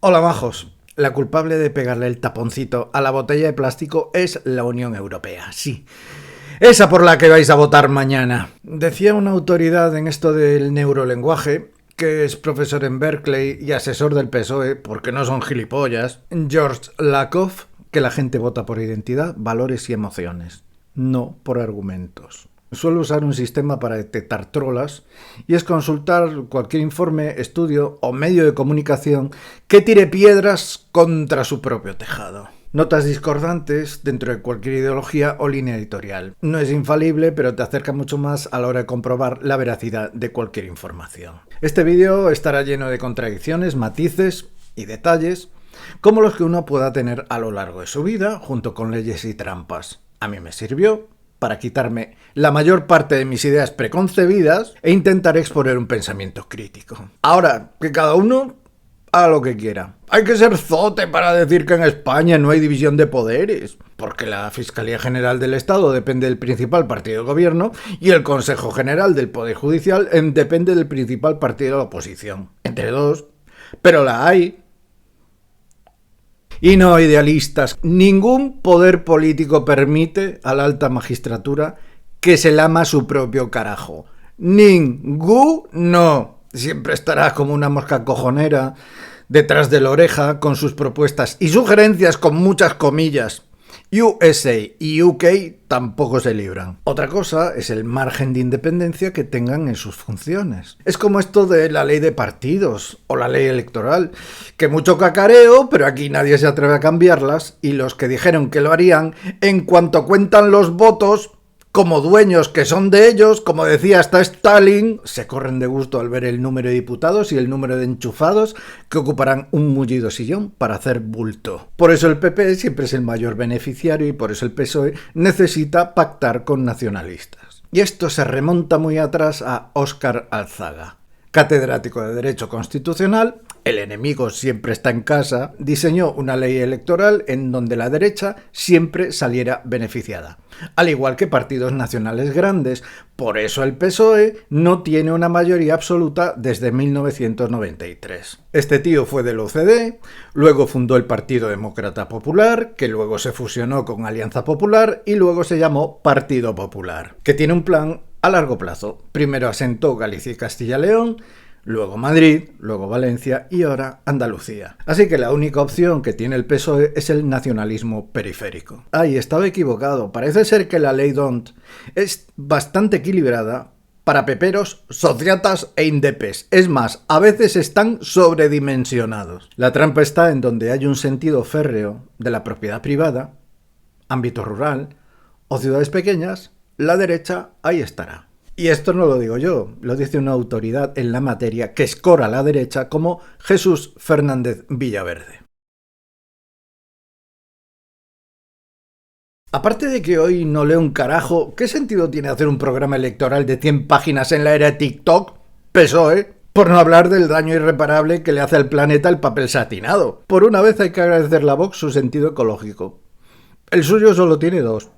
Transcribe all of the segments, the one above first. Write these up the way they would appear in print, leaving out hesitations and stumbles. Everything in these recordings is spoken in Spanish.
Hola majos, la culpable de pegarle el taponcito a la botella de plástico es la Unión Europea, sí. Esa por la que vais a votar mañana. Decía una autoridad en esto del neurolenguaje, que es profesor en Berkeley y asesor del PSOE, porque no son gilipollas, George Lakoff, que la gente vota por identidad, valores y emociones, no por argumentos. Suele usar un sistema para detectar trolas y es consultar cualquier informe, estudio o medio de comunicación que tire piedras contra su propio tejado. Notas discordantes dentro de cualquier ideología o línea editorial. No es infalible, pero te acerca mucho más a la hora de comprobar la veracidad de cualquier información. Este vídeo estará lleno de contradicciones, matices y detalles, como los que uno pueda tener a lo largo de su vida, junto con leyes y trampas. A mí me sirvió para quitarme la mayor parte de mis ideas preconcebidas e intentar exponer un pensamiento crítico. Ahora, que cada uno haga lo que quiera. Hay que ser zote para decir que en España no hay división de poderes, porque la Fiscalía General del Estado depende del principal partido de gobierno y el Consejo General del Poder Judicial depende del principal partido de la oposición. Entre dos, pero la hay. Y no idealistas. Ningún poder político permite a la alta magistratura que se lama su propio carajo. Ninguno. Siempre estará como una mosca cojonera detrás de la oreja con sus propuestas y sugerencias con muchas comillas. USA y UK tampoco se libran. Otra cosa es el margen de independencia que tengan en sus funciones. Es como esto de la ley de partidos o la ley electoral, que mucho cacareo, pero aquí nadie se atreve a cambiarlas y los que dijeron que lo harían, en cuanto cuentan los votos, como dueños que son de ellos, como decía hasta Stalin, se corren de gusto al ver el número de diputados y el número de enchufados que ocuparán un mullido sillón para hacer bulto. Por eso el PP siempre es el mayor beneficiario y por eso el PSOE necesita pactar con nacionalistas. Y esto se remonta muy atrás a Óscar Alzaga, catedrático de Derecho Constitucional. El enemigo siempre está en casa, diseñó una ley electoral en donde la derecha siempre saliera beneficiada, al igual que partidos nacionales grandes. Por eso el PSOE no tiene una mayoría absoluta desde 1993. Este tío fue del OCDE, luego fundó el Partido Demócrata Popular, que luego se fusionó con Alianza Popular y luego se llamó Partido Popular, que tiene un plan a largo plazo. Primero asentó Galicia y Castilla y León, luego Madrid, luego Valencia y ahora Andalucía. Así que la única opción que tiene el PSOE es el nacionalismo periférico. Ay, estaba equivocado. Parece ser que la ley DONT es bastante equilibrada para peperos, sociatas e indepes. Es más, a veces están sobredimensionados. La trampa está en donde hay un sentido férreo de la propiedad privada, ámbito rural o ciudades pequeñas, la derecha ahí estará. Y esto no lo digo yo, lo dice una autoridad en la materia que escora a la derecha como Jesús Fernández Villaverde. Aparte de que hoy no leo un carajo, ¿qué sentido tiene hacer un programa electoral de 100 páginas en la era de TikTok? PSOE. Por no hablar del daño irreparable que le hace al planeta el papel satinado. Por una vez hay que agradecerle a Vox su sentido ecológico. El suyo solo tiene dos.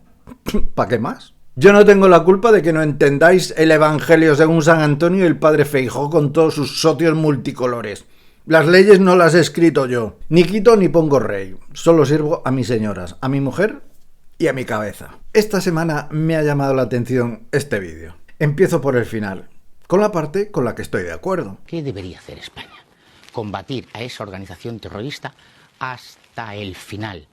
¿Para qué más? Yo no tengo la culpa de que no entendáis el Evangelio según San Antonio y el Padre Feijóo con todos sus socios multicolores. Las leyes no las he escrito yo. Ni quito ni pongo rey. Solo sirvo a mis señoras, a mi mujer y a mi cabeza. Esta semana me ha llamado la atención este vídeo. Empiezo por el final, con la parte con la que estoy de acuerdo. ¿Qué debería hacer España? Combatir a esa organización terrorista hasta el final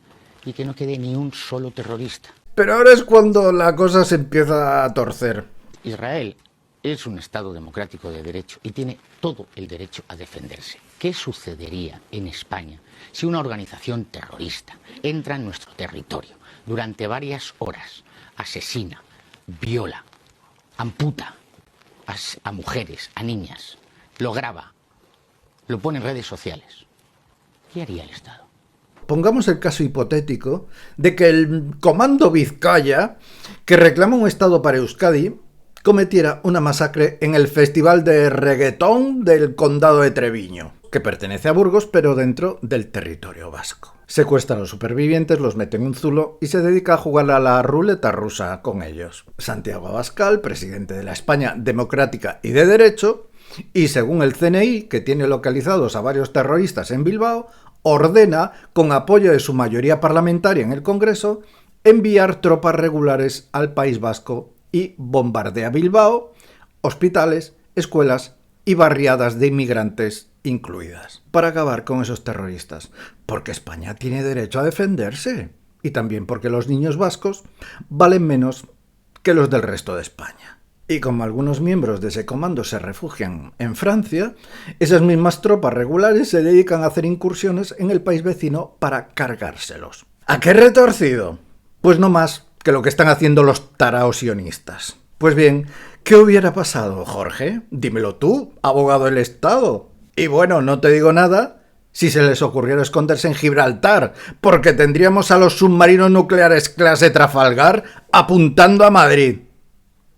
y que no quede ni un solo terrorista. Pero ahora es cuando la cosa se empieza a torcer. Israel es un Estado democrático de derecho y tiene todo el derecho a defenderse. ¿Qué sucedería en España si una organización terrorista entra en nuestro territorio durante varias horas, asesina, viola, amputa a mujeres, a niñas, lo graba, lo pone en redes sociales? ¿Qué haría el Estado? Pongamos el caso hipotético de que el Comando Vizcaya, que reclama un Estado para Euskadi, cometiera una masacre en el Festival de Reggaetón del Condado de Treviño, que pertenece a Burgos pero dentro del territorio vasco. Secuestra a los supervivientes, los mete en un zulo y se dedica a jugar a la ruleta rusa con ellos. Santiago Abascal, presidente de la España democrática y de derecho, y según el CNI, que tiene localizados a varios terroristas en Bilbao, ordena, con apoyo de su mayoría parlamentaria en el Congreso, enviar tropas regulares al País Vasco y bombardea Bilbao, hospitales, escuelas y barriadas de inmigrantes incluidas, para acabar con esos terroristas, porque España tiene derecho a defenderse y también porque los niños vascos valen menos que los del resto de España. Y como algunos miembros de ese comando se refugian en Francia, esas mismas tropas regulares se dedican a hacer incursiones en el país vecino para cargárselos. ¿A qué retorcido? Pues no más que lo que están haciendo los taraos sionistas. Pues bien, ¿qué hubiera pasado, Jorge? Dímelo tú, abogado del Estado. Y bueno, no te digo nada si se les ocurriera esconderse en Gibraltar, porque tendríamos a los submarinos nucleares clase Trafalgar apuntando a Madrid.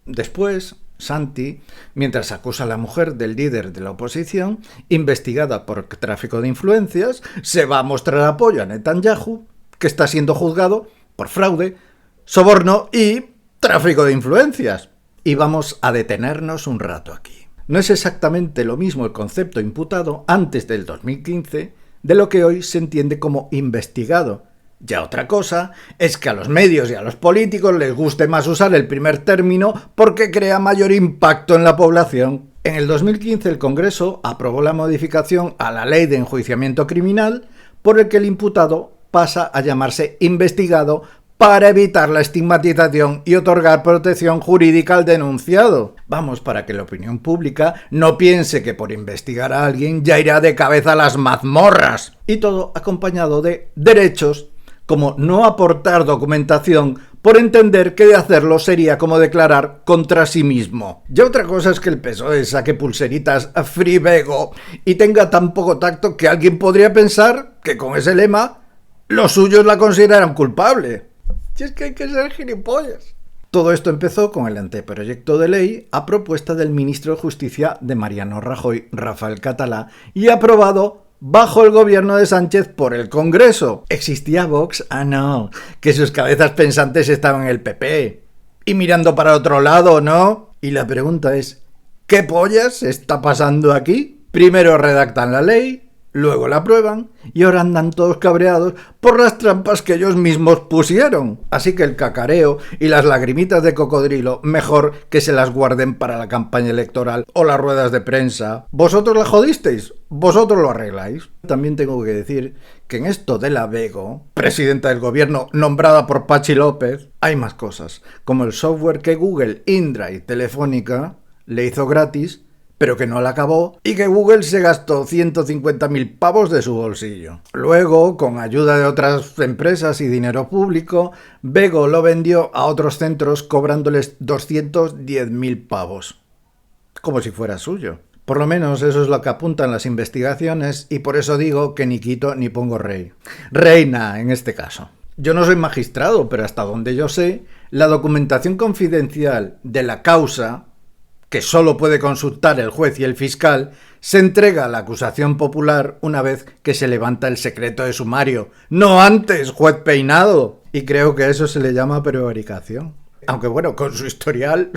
Después, Santi, mientras acusa a la mujer del líder de la oposición, investigada por tráfico de influencias, se va a mostrar apoyo a Netanyahu, que está siendo juzgado por fraude, soborno y tráfico de influencias. Y vamos a detenernos un rato aquí. No es exactamente lo mismo el concepto imputado antes del 2015 de lo que hoy se entiende como investigado. Ya otra cosa es que a los medios y a los políticos les guste más usar el primer término porque crea mayor impacto en la población. En el 2015 el Congreso aprobó la modificación a la Ley de Enjuiciamiento Criminal por el que el imputado pasa a llamarse investigado para evitar la estigmatización y otorgar protección jurídica al denunciado. Vamos, para que la opinión pública no piense que por investigar a alguien ya irá de cabeza a las mazmorras. Y todo acompañado de derechos, como no aportar documentación por entender que de hacerlo sería como declarar contra sí mismo. Ya otra cosa es que el PSOE saque pulseritas Free Bego y tenga tan poco tacto que alguien podría pensar que con ese lema los suyos la consideran culpable. Si es que hay que ser gilipollas. Todo esto empezó con el anteproyecto de ley a propuesta del ministro de Justicia de Mariano Rajoy, Rafael Catalá, y aprobado bajo el gobierno de Sánchez por el Congreso. ¿Existía Vox? Ah, no, que sus cabezas pensantes estaban en el PP. Y mirando para otro lado, ¿no? Y la pregunta es, ¿qué pollas está pasando aquí? Primero redactan la ley, luego la aprueban y ahora andan todos cabreados por las trampas que ellos mismos pusieron. Así que el cacareo y las lagrimitas de cocodrilo mejor que se las guarden para la campaña electoral o las ruedas de prensa. ¿Vosotros la jodisteis? ¿Vosotros lo arregláis? También tengo que decir que en esto de la Bego, presidenta del gobierno nombrada por Patxi López, hay más cosas, como el software que Google, Indra y Telefónica le hizo gratis, pero que no la acabó, y que Google se gastó 150.000 pavos de su bolsillo. Luego, con ayuda de otras empresas y dinero público, Bego lo vendió a otros centros cobrándoles 210.000 pavos. Como si fuera suyo. Por lo menos eso es lo que apuntan las investigaciones, y por eso digo que ni quito ni pongo rey. Reina, en este caso. Yo no soy magistrado, pero hasta donde yo sé, la documentación confidencial de la causa, que solo puede consultar el juez y el fiscal, se entrega a la acusación popular una vez que se levanta el secreto de sumario. ¡No antes, juez peinado! Y creo que eso se le llama prevaricación. Aunque bueno, con su historial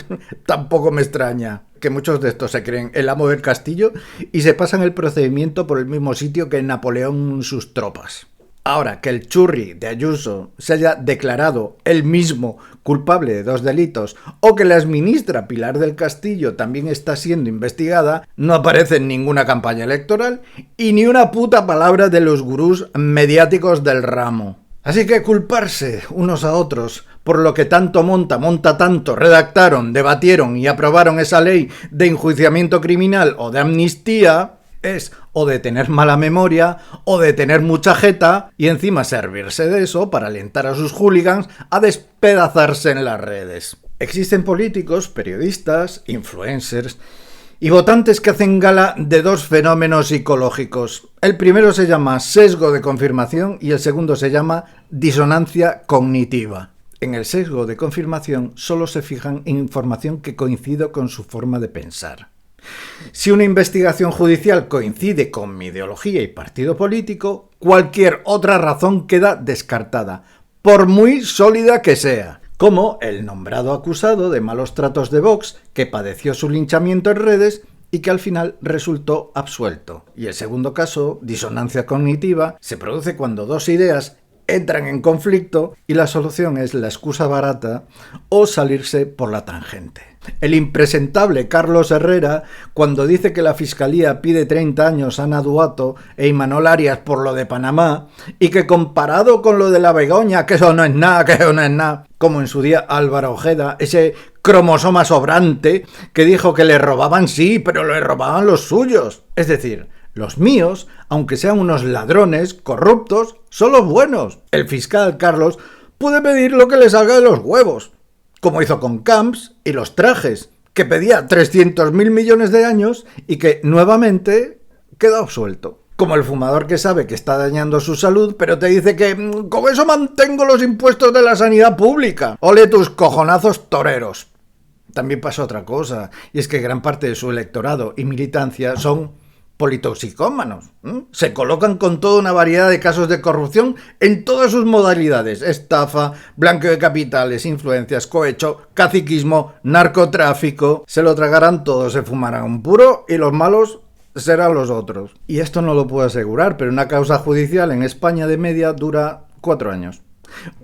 tampoco me extraña que muchos de estos se creen el amo del castillo y se pasan el procedimiento por el mismo sitio que Napoleón sus tropas. Ahora, que el churri de Ayuso se haya declarado él mismo culpable de 2 delitos o que la exministra Pilar del Castillo también está siendo investigada, no aparece en ninguna campaña electoral y ni una puta palabra de los gurús mediáticos del ramo. Así que culparse unos a otros por lo que tanto monta tanto, redactaron, debatieron y aprobaron esa ley de enjuiciamiento criminal o de amnistía es o de tener mala memoria o de tener mucha jeta y encima servirse de eso para alentar a sus hooligans a despedazarse en las redes. Existen políticos, periodistas, influencers y votantes que hacen gala de 2 fenómenos psicológicos. El primero se llama sesgo de confirmación y el segundo se llama disonancia cognitiva. En el sesgo de confirmación solo se fijan en información que coincide con su forma de pensar. Si una investigación judicial coincide con mi ideología y partido político, cualquier otra razón queda descartada, por muy sólida que sea, como el nombrado acusado de malos tratos de Vox que padeció su linchamiento en redes y que al final resultó absuelto. Y el segundo caso, disonancia cognitiva, se produce cuando dos ideas entran en conflicto y la solución es la excusa barata o salirse por la tangente. El impresentable Carlos Herrera, cuando dice que la Fiscalía pide 30 años a Ana Duato e Imanol Arias por lo de Panamá y que comparado con lo de la Begoña, que eso no es nada, como en su día Álvaro Ojeda, ese cromosoma sobrante que dijo que le robaban sí, pero le robaban los suyos. Es decir, los míos, aunque sean unos ladrones, corruptos, son los buenos. El fiscal Carlos puede pedir lo que le salga de los huevos, como hizo con Camps y los trajes, que pedía 300.000 millones de años y que nuevamente queda absuelto. Como el fumador que sabe que está dañando su salud, pero te dice que con eso mantengo los impuestos de la sanidad pública. Ole tus cojonazos toreros. También pasa otra cosa, y es que gran parte de su electorado y militancia son politoxicómanos. Se colocan con toda una variedad de casos de corrupción en todas sus modalidades: estafa, blanqueo de capitales, influencias, cohecho, caciquismo, narcotráfico. Se lo tragarán todo, se fumarán un puro y los malos serán los otros. Y esto no lo puedo asegurar, pero una causa judicial en España de media dura 4 años.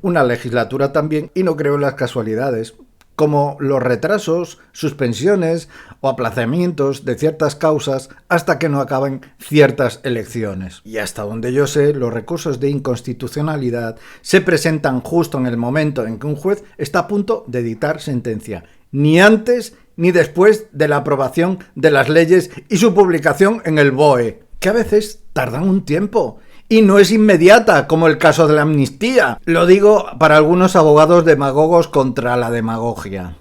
Una legislatura también, y no creo en las casualidades, como los retrasos, suspensiones o aplazamientos de ciertas causas hasta que no acaben ciertas elecciones. Y hasta donde yo sé, los recursos de inconstitucionalidad se presentan justo en el momento en que un juez está a punto de dictar sentencia, ni antes ni después de la aprobación de las leyes y su publicación en el BOE, que a veces tardan un tiempo. Y no es inmediata, como el caso de la amnistía. Lo digo para algunos abogados demagogos contra la demagogia.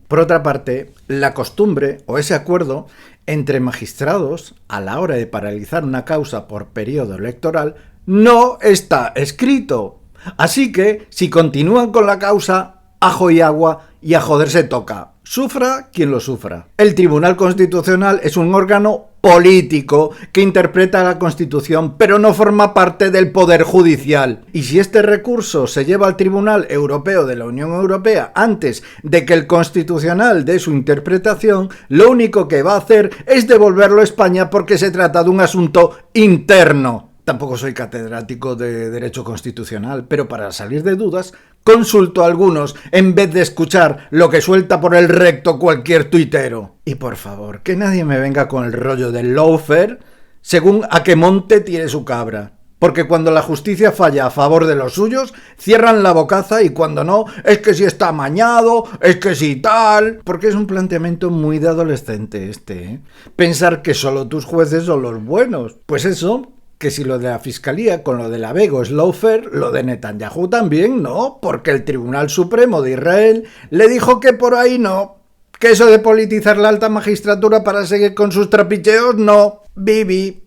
Por otra parte, la costumbre o ese acuerdo entre magistrados a la hora de paralizar una causa por periodo electoral no está escrito. Así que, si continúan con la causa, ajo y agua y a joderse toca. Sufra quien lo sufra. El Tribunal Constitucional es un órgano político que interpreta la Constitución, pero no forma parte del Poder Judicial. Y si este recurso se lleva al Tribunal Europeo de la Unión Europea antes de que el Constitucional dé su interpretación, lo único que va a hacer es devolverlo a España porque se trata de un asunto interno. Tampoco soy catedrático de Derecho Constitucional, pero para salir de dudas, consulto a algunos en vez de escuchar lo que suelta por el recto cualquier tuitero. Y por favor, que nadie me venga con el rollo del lawfare según a qué monte tiene su cabra. Porque cuando la justicia falla a favor de los suyos, cierran la bocaza, y cuando no, es que si está amañado, es que si tal. Porque es un planteamiento muy de adolescente este, ¿eh? Pensar que solo tus jueces son los buenos. Pues eso, que si lo de la Fiscalía con lo de la Bego es lawfare, lo de Netanyahu también, ¿no? Porque el Tribunal Supremo de Israel le dijo que por ahí no. Que eso de politizar la alta magistratura para seguir con sus trapicheos, no. Bibi.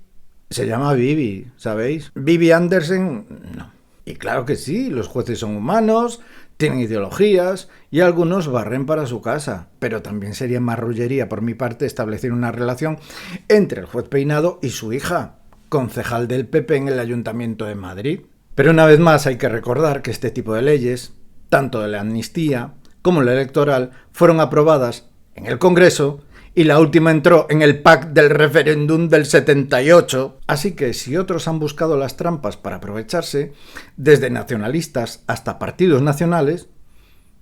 Se llama Bibi, ¿sabéis? Bibi Andersen, no. Y claro que sí, los jueces son humanos, tienen ideologías y algunos barren para su casa. Pero también sería marrullería por mi parte establecer una relación entre el juez Peinado y su hija, concejal del PP en el Ayuntamiento de Madrid. Pero una vez más hay que recordar que este tipo de leyes, tanto de la amnistía como la electoral, fueron aprobadas en el Congreso y la última entró en el pack del referéndum del 78. Así que si otros han buscado las trampas para aprovecharse, desde nacionalistas hasta partidos nacionales,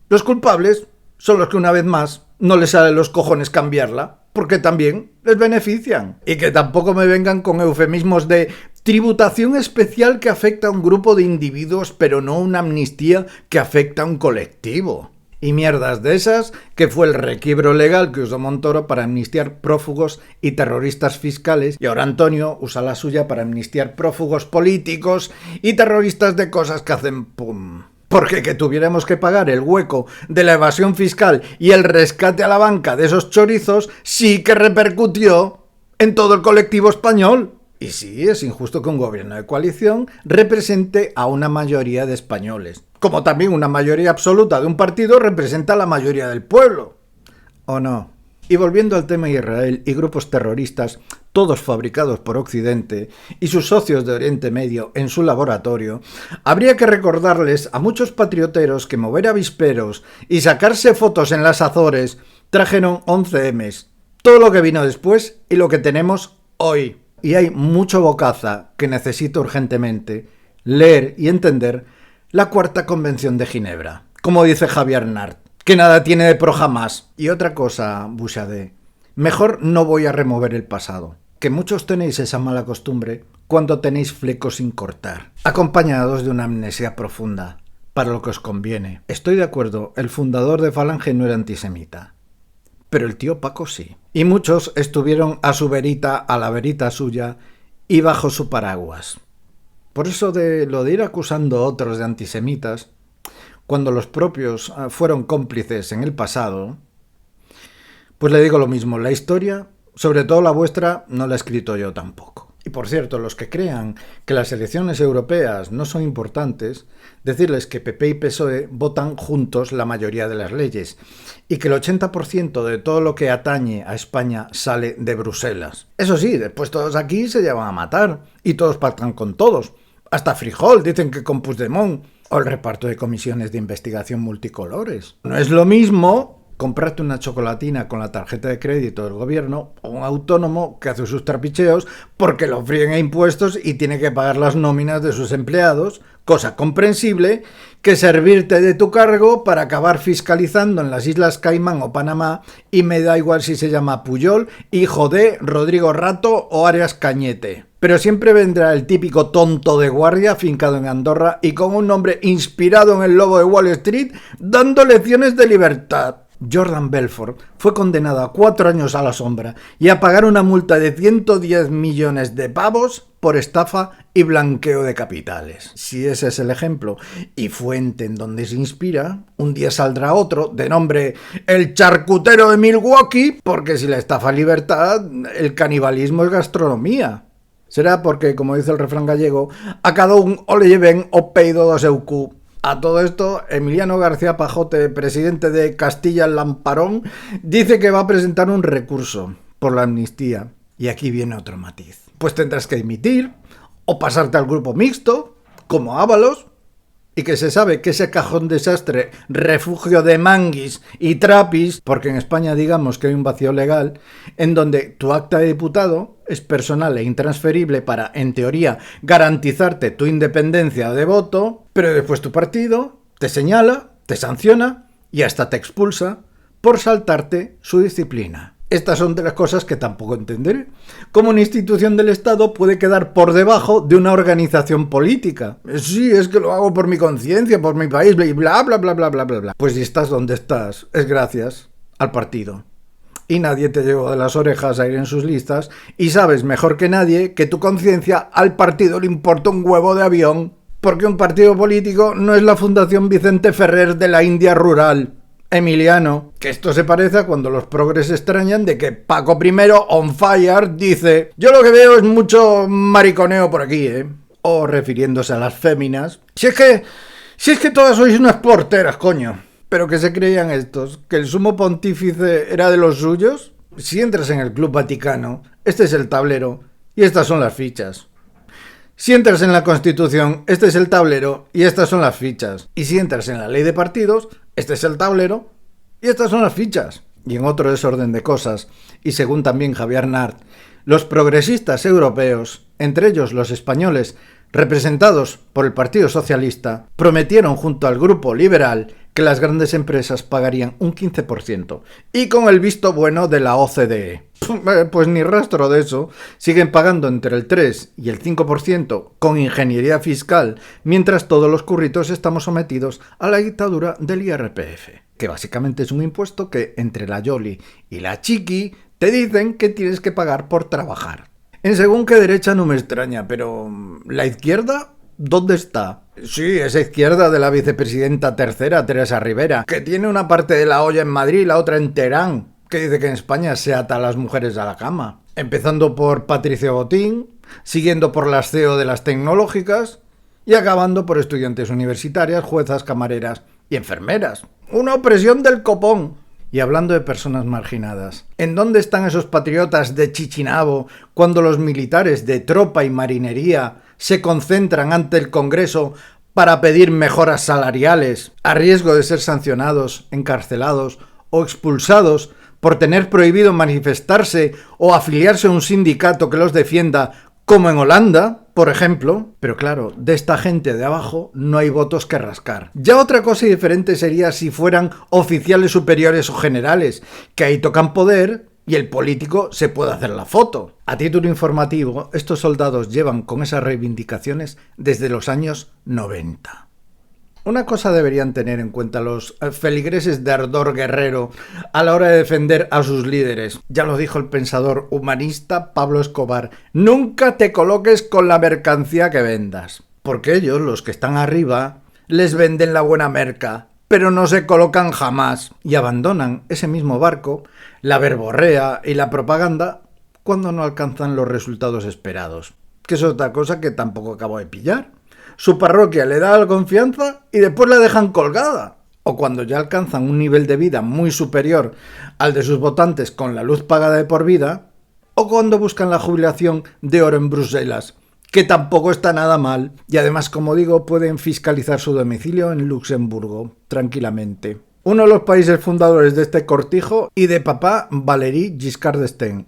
los culpables son los que una vez más no les salen los cojones cambiarla, porque también les benefician. Y que tampoco me vengan con eufemismos de tributación especial que afecta a un grupo de individuos, pero no una amnistía que afecta a un colectivo. Y mierdas de esas, que fue el requiebro legal que usó Montoro para amnistiar prófugos y terroristas fiscales, y ahora Antonio usa la suya para amnistiar prófugos políticos y terroristas de cosas que hacen pum. Porque que tuviéramos que pagar el hueco de la evasión fiscal y el rescate a la banca de esos chorizos sí que repercutió en todo el colectivo español. Y sí, es injusto que un gobierno de coalición represente a una mayoría de españoles, como también una mayoría absoluta de un partido representa a la mayoría del pueblo. ¿O no? Y volviendo al tema Israel y grupos terroristas, todos fabricados por Occidente y sus socios de Oriente Medio en su laboratorio, habría que recordarles a muchos patrioteros que mover avisperos y sacarse fotos en las Azores trajeron 11 M's, todo lo que vino después y lo que tenemos hoy. Y hay mucho bocaza que necesito urgentemente leer y entender la Cuarta Convención de Ginebra. Como dice Javier Nart, que nada tiene de pro jamás. Y otra cosa, Bouchardet, mejor no voy a remover el pasado, que muchos tenéis esa mala costumbre cuando tenéis flecos sin cortar, acompañados de una amnesia profunda, para lo que os conviene. Estoy de acuerdo, el fundador de Falange no era antisemita, pero el tío Paco sí. Y muchos estuvieron a su verita, a la verita suya, y bajo su paraguas. Por eso de lo de ir acusando a otros de antisemitas, cuando los propios fueron cómplices en el pasado, pues le digo lo mismo, la historia, sobre todo la vuestra, no la he escrito yo tampoco. Y por cierto, los que crean que las elecciones europeas no son importantes, decirles que PP y PSOE votan juntos la mayoría de las leyes y que el 80% de todo lo que atañe a España sale de Bruselas. Eso sí, después todos aquí se llevan a matar y todos pactan con todos. Hasta Frijol dicen que con Puigdemont, o el reparto de comisiones de investigación multicolores. No es lo mismo comprarte una chocolatina con la tarjeta de crédito del gobierno o un autónomo que hace sus trapicheos porque lo fríen a impuestos y tiene que pagar las nóminas de sus empleados, cosa comprensible, que servirte de tu cargo para acabar fiscalizando en las Islas Caimán o Panamá, y me da igual si se llama Puyol, hijo de Rodrigo Rato o Arias Cañete. Pero siempre vendrá el típico tonto de guardia fincado en Andorra y con un nombre inspirado en el lobo de Wall Street dando lecciones de libertad. Jordan Belfort fue condenado a 4 años a la sombra y a pagar una multa de 110 millones de pavos por estafa y blanqueo de capitales. Si ese es el ejemplo y fuente en donde se inspira, un día saldrá otro de nombre el charcutero de Milwaukee, porque si la estafa es libertad, el canibalismo es gastronomía. Será porque, como dice el refrán gallego, a cada un o le lleven o peido do seu cu. A todo esto, Emiliano García Pajote, presidente de Castilla-Lamparón, dice que va a presentar un recurso por la amnistía. Y aquí viene otro matiz. Pues tendrás que dimitir o pasarte al grupo mixto, como Ábalos, y que se sabe que ese cajón desastre, refugio de manguis y trapis, porque en España digamos que hay un vacío legal, en donde tu acta de diputado es personal e intransferible para, en teoría, garantizarte tu independencia de voto, pero después tu partido te señala, te sanciona y hasta te expulsa por saltarte su disciplina. Estas son de las cosas que tampoco entenderé. ¿Cómo una institución del Estado puede quedar por debajo de una organización política? Sí, es que lo hago por mi conciencia, por mi país, bla, bla, bla, bla, bla, bla, bla. Pues si estás donde estás, es gracias al partido. Y nadie te llevó de las orejas a ir en sus listas y sabes mejor que nadie que tu conciencia al partido le importa un huevo de avión, porque un partido político no es la Fundación Vicente Ferrer de la India rural. Emiliano, que esto se parece a cuando los progres se extrañan de que Paco I, on fire, dice: yo lo que veo es mucho mariconeo por aquí, o refiriéndose a las féminas. Si es que todas sois unas porteras, coño. Pero que se creían estos, que el sumo pontífice era de los suyos. Si entras en el Club Vaticano, este es el tablero y estas son las fichas. Si entras en la Constitución, este es el tablero y estas son las fichas. Y si entras en la Ley de Partidos, este es el tablero y estas son las fichas. Y en otro desorden de cosas, y según también Javier Nart, los progresistas europeos, entre ellos los españoles, representados por el Partido Socialista, prometieron junto al Grupo Liberal que las grandes empresas pagarían un 15%, y con el visto bueno de la OCDE. Pues ni rastro de eso, siguen pagando entre el 3 y el 5% con ingeniería fiscal, mientras todos los curritos estamos sometidos a la dictadura del IRPF, que básicamente es un impuesto que entre la Yoli y la Chiqui te dicen que tienes que pagar por trabajar. En según qué derecha no me extraña, pero ¿la izquierda dónde está? Sí, esa izquierda de la vicepresidenta tercera, Teresa Rivera, que tiene una parte de la olla en Madrid y la otra en Teherán, que dice que en España se ata a las mujeres a la cama. Empezando por Patricia Botín, siguiendo por las CEO de las tecnológicas y acabando por estudiantes universitarias, juezas, camareras y enfermeras. Una opresión del copón. Y hablando de personas marginadas, ¿en dónde están esos patriotas de Chichinabo cuando los militares de tropa y marinería se concentran ante el Congreso para pedir mejoras salariales, a riesgo de ser sancionados, encarcelados o expulsados por tener prohibido manifestarse o afiliarse a un sindicato que los defienda, como en Holanda, por ejemplo. Pero claro, de esta gente de abajo no hay votos que rascar. Ya otra cosa diferente sería si fueran oficiales superiores o generales, que ahí tocan poder y el político se puede hacer la foto. A título informativo, estos soldados llevan con esas reivindicaciones desde los años 90. Una cosa deberían tener en cuenta los feligreses de ardor guerrero a la hora de defender a sus líderes. Ya lo dijo el pensador humanista Pablo Escobar: nunca te coloques con la mercancía que vendas. Porque ellos, los que están arriba, les venden la buena merca, pero no se colocan jamás y abandonan ese mismo barco, la verborrea y la propaganda, cuando no alcanzan los resultados esperados. Que es otra cosa que tampoco acabo de pillar. Su parroquia le da la confianza y después la dejan colgada. O cuando ya alcanzan un nivel de vida muy superior al de sus votantes con la luz pagada de por vida, o cuando buscan la jubilación de oro en Bruselas, que tampoco está nada mal. Y además, como digo, pueden fiscalizar su domicilio en Luxemburgo, tranquilamente. Uno de los países fundadores de este cortijo y de papá Valéry Giscard d'Estaing,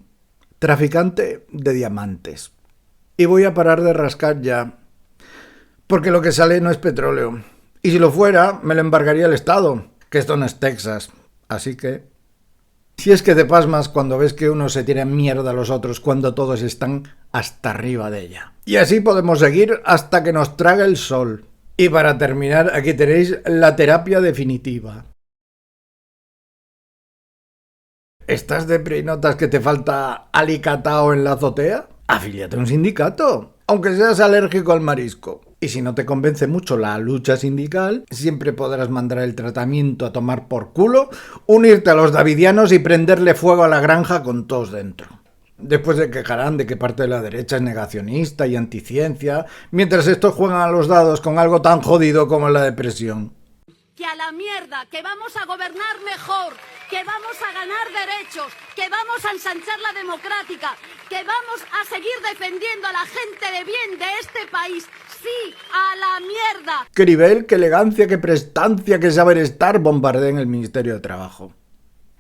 traficante de diamantes. Y voy a parar de rascar ya, porque lo que sale no es petróleo. Y si lo fuera, me lo embargaría el Estado, que esto no es Texas. Así que... si es que te pasmas cuando ves que uno se tira mierda a los otros cuando todos están hasta arriba de ella. Y así podemos seguir hasta que nos trague el sol. Y para terminar, aquí tenéis la terapia definitiva. ¿Estás depre y notas que te falta alicatao en la azotea? Afíliate a un sindicato, aunque seas alérgico al marisco. Y si no te convence mucho la lucha sindical, siempre podrás mandar el tratamiento a tomar por culo, unirte a los davidianos y prenderle fuego a la granja con todos dentro. Después se quejarán de que parte de la derecha es negacionista y anticiencia, mientras estos juegan a los dados con algo tan jodido como la depresión. Que a la mierda, que vamos a gobernar mejor, que vamos a ganar derechos, que vamos a ensanchar la democrática, que vamos a seguir defendiendo a la gente de bien de este país. Sí, a la mierda. Qué nivel, qué elegancia, qué prestancia, qué saber estar bombardea en el Ministerio de Trabajo.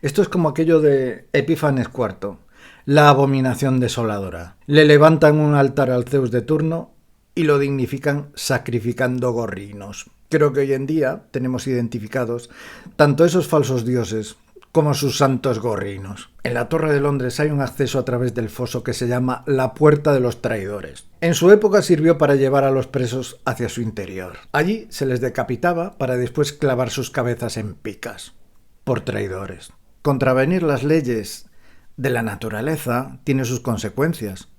Esto es como aquello de Epífanes IV, la abominación desoladora. Le levantan un altar al Zeus de turno y lo dignifican sacrificando gorrinos. Creo que hoy en día tenemos identificados tanto esos falsos dioses como sus santos gorrinos. En la Torre de Londres hay un acceso a través del foso que se llama la Puerta de los Traidores. En su época sirvió para llevar a los presos hacia su interior. Allí se les decapitaba para después clavar sus cabezas en picas. Por traidores. Contravenir las leyes de la naturaleza tiene sus consecuencias.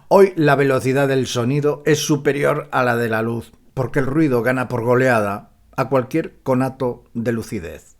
Hoy la velocidad del sonido es superior a la de la luz, porque el ruido gana por goleada a cualquier conato de lucidez.